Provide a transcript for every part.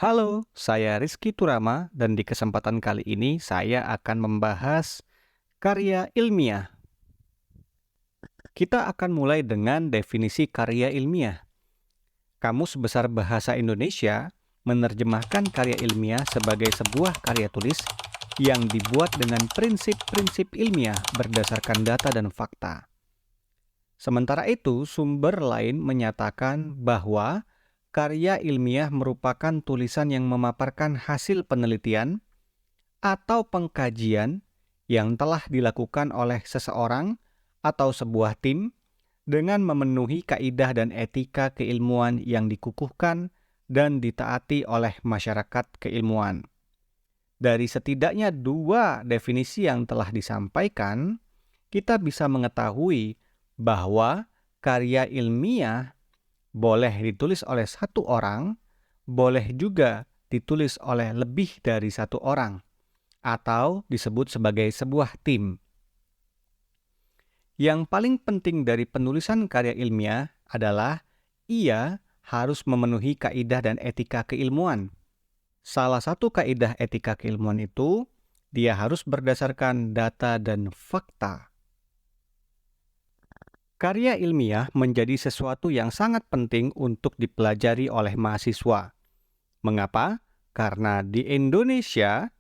Halo, saya Rizky Turama dan di kesempatan kali ini saya akan membahas karya ilmiah. Kita akan mulai dengan definisi karya ilmiah. Kamus Besar Bahasa Indonesia menerjemahkan karya ilmiah sebagai sebuah karya tulis yang dibuat dengan prinsip-prinsip ilmiah berdasarkan data dan fakta. Sementara itu, sumber lain menyatakan bahwa karya ilmiah merupakan tulisan yang memaparkan hasil penelitian atau pengkajian yang telah dilakukan oleh seseorang atau sebuah tim dengan memenuhi kaidah dan etika keilmuan yang dikukuhkan dan ditaati oleh masyarakat keilmuan. Dari setidaknya dua definisi yang telah disampaikan, kita bisa mengetahui bahwa karya ilmiah boleh ditulis oleh satu orang, boleh juga ditulis oleh lebih dari satu orang, atau disebut sebagai sebuah tim. Yang paling penting dari penulisan karya ilmiah adalah ia harus memenuhi kaidah dan etika keilmuan. Salah satu kaidah etika keilmuan itu, dia harus berdasarkan data dan fakta. Karya ilmiah menjadi sesuatu yang sangat penting untuk dipelajari oleh mahasiswa. Mengapa? Karena di Indonesia,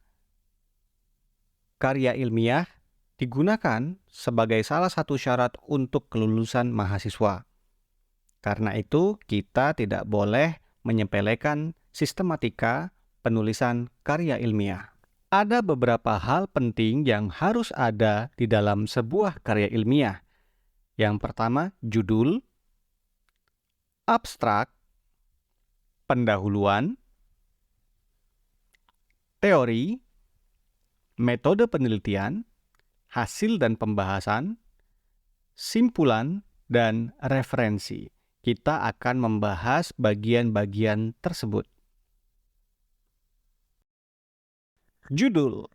karya ilmiah digunakan sebagai salah satu syarat untuk kelulusan mahasiswa. Karena itu, kita tidak boleh menyepelekan sistematika penulisan karya ilmiah. Ada beberapa hal penting yang harus ada di dalam sebuah karya ilmiah. Yang pertama, judul, abstrak, pendahuluan, teori, metode penelitian, hasil dan pembahasan, simpulan, dan referensi. Kita akan membahas bagian-bagian tersebut. Judul.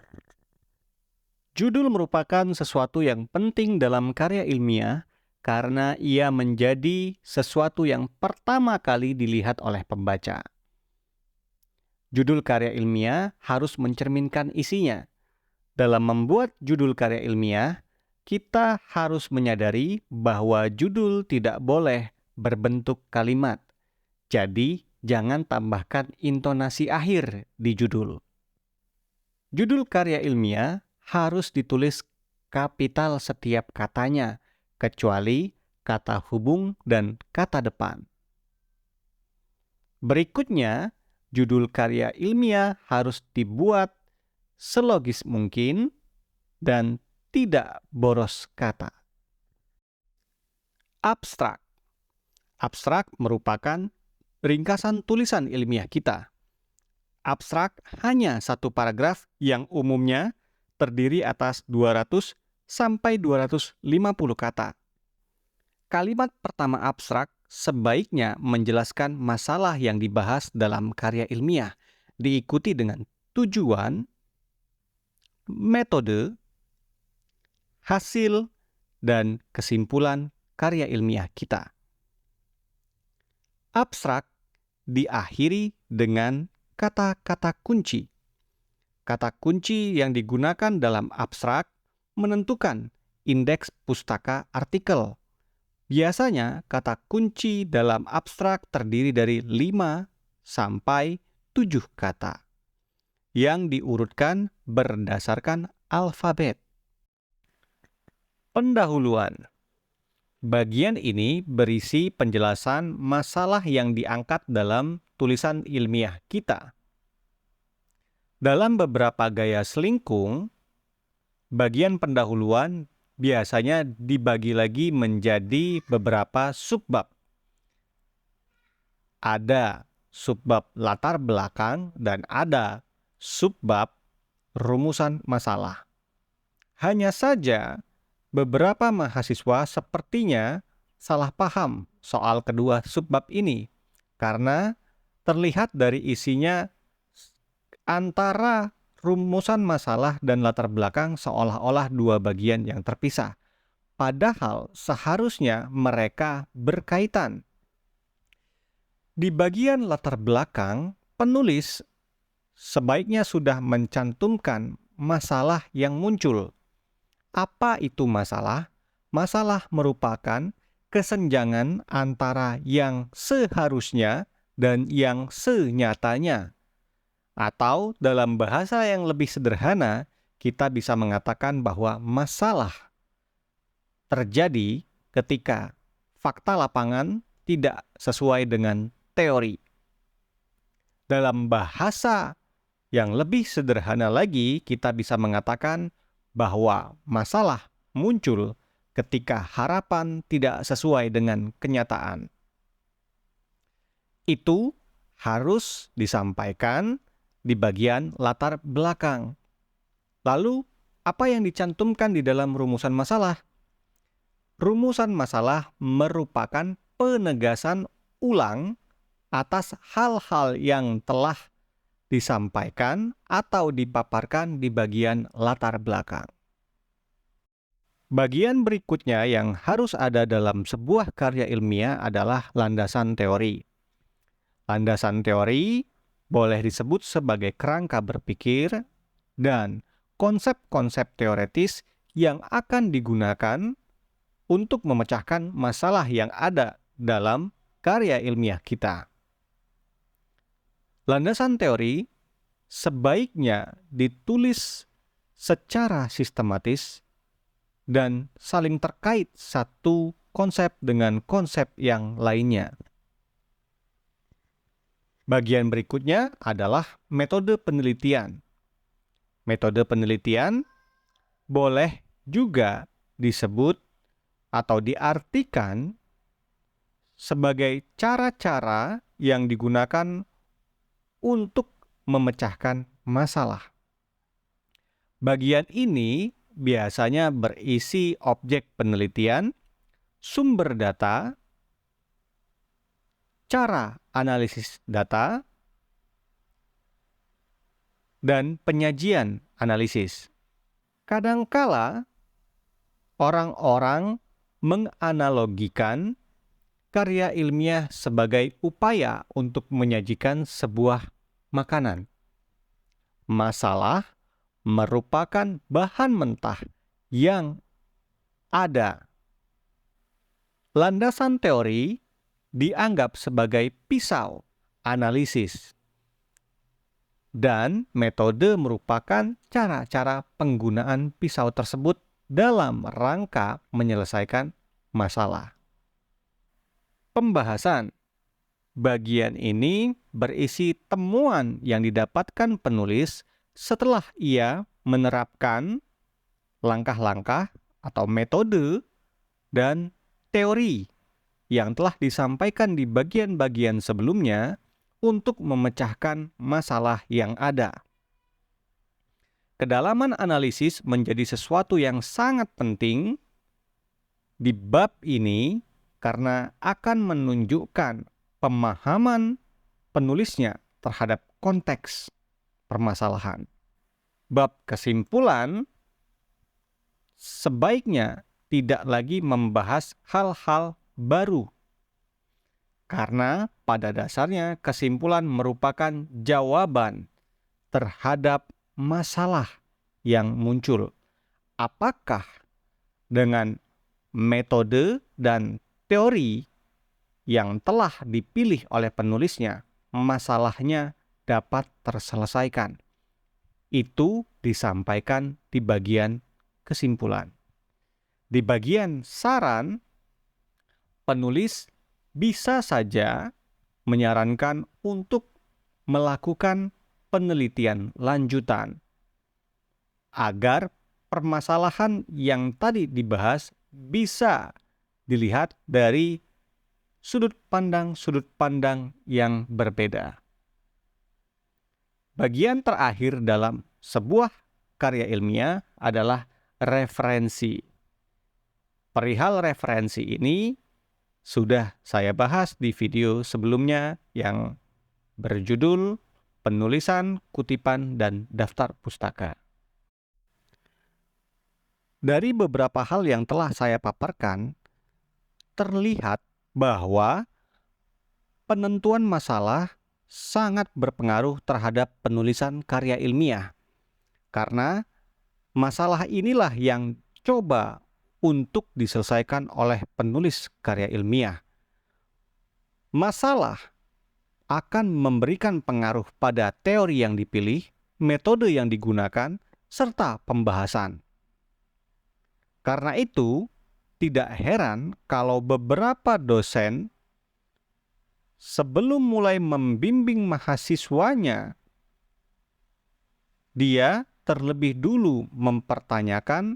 Judul merupakan sesuatu yang penting dalam karya ilmiah karena ia menjadi sesuatu yang pertama kali dilihat oleh pembaca. Judul karya ilmiah harus mencerminkan isinya. Dalam membuat judul karya ilmiah, kita harus menyadari bahwa judul tidak boleh berbentuk kalimat. Jadi, jangan tambahkan intonasi akhir di judul. Judul karya ilmiah harus ditulis kapital setiap katanya, kecuali kata hubung dan kata depan. Berikutnya, judul karya ilmiah harus dibuat selogis mungkin dan tidak boros kata. Abstrak. Abstrak merupakan ringkasan tulisan ilmiah kita. Abstrak hanya satu paragraf yang umumnya terdiri atas 200 sampai 250 kata. Kalimat pertama abstrak sebaiknya menjelaskan masalah yang dibahas dalam karya ilmiah, diikuti dengan tujuan, metode, hasil, dan kesimpulan karya ilmiah kita. Abstrak diakhiri dengan kata-kata kunci. Kata kunci yang digunakan dalam abstrak menentukan indeks pustaka artikel. Biasanya kata kunci dalam abstrak terdiri dari 5 sampai 7 kata yang diurutkan berdasarkan alfabet. Pendahuluan. Bagian ini berisi penjelasan masalah yang diangkat dalam tulisan ilmiah kita. Dalam beberapa gaya selingkung, bagian pendahuluan biasanya dibagi lagi menjadi beberapa subbab. Ada subbab latar belakang dan ada subbab rumusan masalah. Hanya saja, beberapa mahasiswa sepertinya salah paham soal kedua subbab ini karena terlihat dari isinya antara rumusan masalah dan latar belakang seolah-olah dua bagian yang terpisah. Padahal seharusnya mereka berkaitan. Di bagian latar belakang, penulis sebaiknya sudah mencantumkan masalah yang muncul. Apa itu masalah? Masalah merupakan kesenjangan antara yang seharusnya dan yang senyatanya. Atau dalam bahasa yang lebih sederhana, kita bisa mengatakan bahwa masalah terjadi ketika fakta lapangan tidak sesuai dengan teori. Dalam bahasa yang lebih sederhana lagi, kita bisa mengatakan bahwa masalah muncul ketika harapan tidak sesuai dengan kenyataan. Itu harus disampaikan di bagian latar belakang. Lalu, apa yang dicantumkan di dalam rumusan masalah? Rumusan masalah merupakan penegasan ulang atas hal-hal yang telah disampaikan atau dipaparkan di bagian latar belakang. Bagian berikutnya yang harus ada dalam sebuah karya ilmiah adalah landasan teori. Landasan teori boleh disebut sebagai kerangka berpikir dan konsep-konsep teoretis yang akan digunakan untuk memecahkan masalah yang ada dalam karya ilmiah kita. Landasan teori sebaiknya ditulis secara sistematis dan saling terkait satu konsep dengan konsep yang lainnya. Bagian berikutnya adalah metode penelitian. Metode penelitian boleh juga disebut atau diartikan sebagai cara-cara yang digunakan untuk memecahkan masalah. Bagian ini biasanya berisi objek penelitian, sumber data, cara analisis data, dan penyajian analisis. Kadangkala orang-orang menganalogikan karya ilmiah sebagai upaya untuk menyajikan sebuah makanan. Masalah merupakan bahan mentah yang ada. Landasan teori dianggap sebagai pisau analisis, dan metode merupakan cara-cara penggunaan pisau tersebut dalam rangka menyelesaikan masalah. Pembahasan bagian ini berisi temuan yang didapatkan penulis setelah ia menerapkan langkah-langkah atau metode dan teori yang telah disampaikan di bagian-bagian sebelumnya untuk memecahkan masalah yang ada. Kedalaman analisis menjadi sesuatu yang sangat penting di bab ini karena akan menunjukkan pemahaman penulisnya terhadap konteks permasalahan. Bab kesimpulan sebaiknya tidak lagi membahas hal-hal baru, karena pada dasarnya kesimpulan merupakan jawaban terhadap masalah yang muncul. Apakah dengan metode dan teori yang telah dipilih oleh penulisnya, masalahnya dapat terselesaikan? Itu disampaikan di bagian kesimpulan. Di bagian saran, penulis bisa saja menyarankan untuk melakukan penelitian lanjutan agar permasalahan yang tadi dibahas bisa dilihat dari sudut pandang yang berbeda. Bagian terakhir dalam sebuah karya ilmiah adalah referensi. Perihal referensi ini sudah saya bahas di video sebelumnya yang berjudul Penulisan, Kutipan, dan Daftar Pustaka. Dari beberapa hal yang telah saya paparkan, terlihat bahwa penentuan masalah sangat berpengaruh terhadap penulisan karya ilmiah. Karena masalah inilah yang coba untuk diselesaikan oleh penulis karya ilmiah. Masalah akan memberikan pengaruh pada teori yang dipilih, metode yang digunakan, serta pembahasan. Karena itu, tidak heran kalau beberapa dosen sebelum mulai membimbing mahasiswanya, dia terlebih dulu mempertanyakan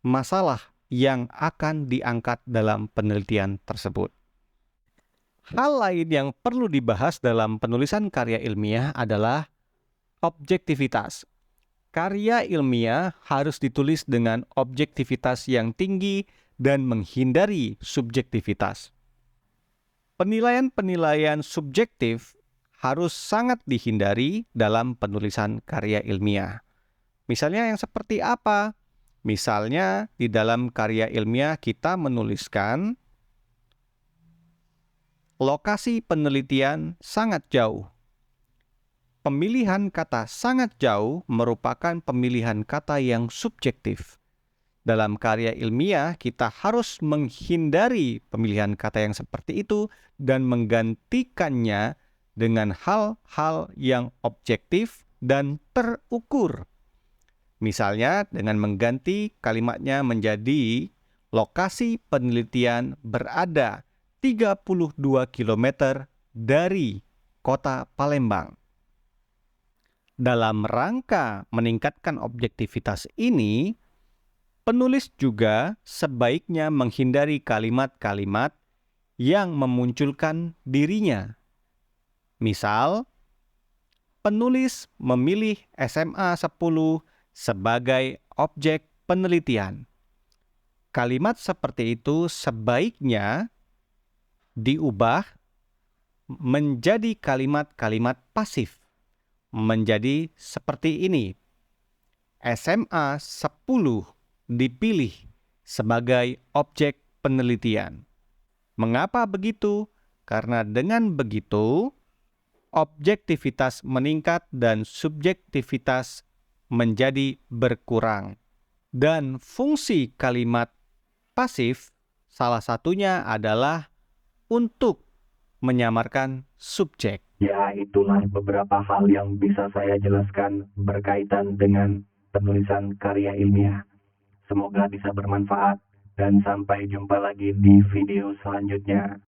masalah yang akan diangkat dalam penelitian tersebut. Hal lain yang perlu dibahas dalam penulisan karya ilmiah adalah objektivitas. Karya ilmiah harus ditulis dengan objektivitas yang tinggi dan menghindari subjektivitas. Penilaian-penilaian subjektif harus sangat dihindari dalam penulisan karya ilmiah. Misalnya yang seperti apa? Misalnya di dalam karya ilmiah kita menuliskan lokasi penelitian sangat jauh. Pemilihan kata sangat jauh merupakan pemilihan kata yang subjektif. Dalam karya ilmiah, kita harus menghindari pemilihan kata yang seperti itu dan menggantikannya dengan hal-hal yang objektif dan terukur. Misalnya dengan mengganti kalimatnya menjadi lokasi penelitian berada 32 km dari kota Palembang. Dalam rangka meningkatkan objektivitas ini, penulis juga sebaiknya menghindari kalimat-kalimat yang memunculkan dirinya. Misal, penulis memilih SMA 10 sebagai objek penelitian. Kalimat seperti itu sebaiknya diubah menjadi kalimat-kalimat pasif. Menjadi seperti ini. SMA 10 dipilih sebagai objek penelitian. Mengapa begitu? Karena dengan begitu, objektivitas meningkat dan subjektivitas menjadi berkurang. Dan fungsi kalimat pasif salah satunya adalah untuk menyamarkan subjek. Ya, itulah beberapa hal yang bisa saya jelaskan berkaitan dengan penulisan karya ilmiah. Semoga bisa bermanfaat dan sampai jumpa lagi di video selanjutnya.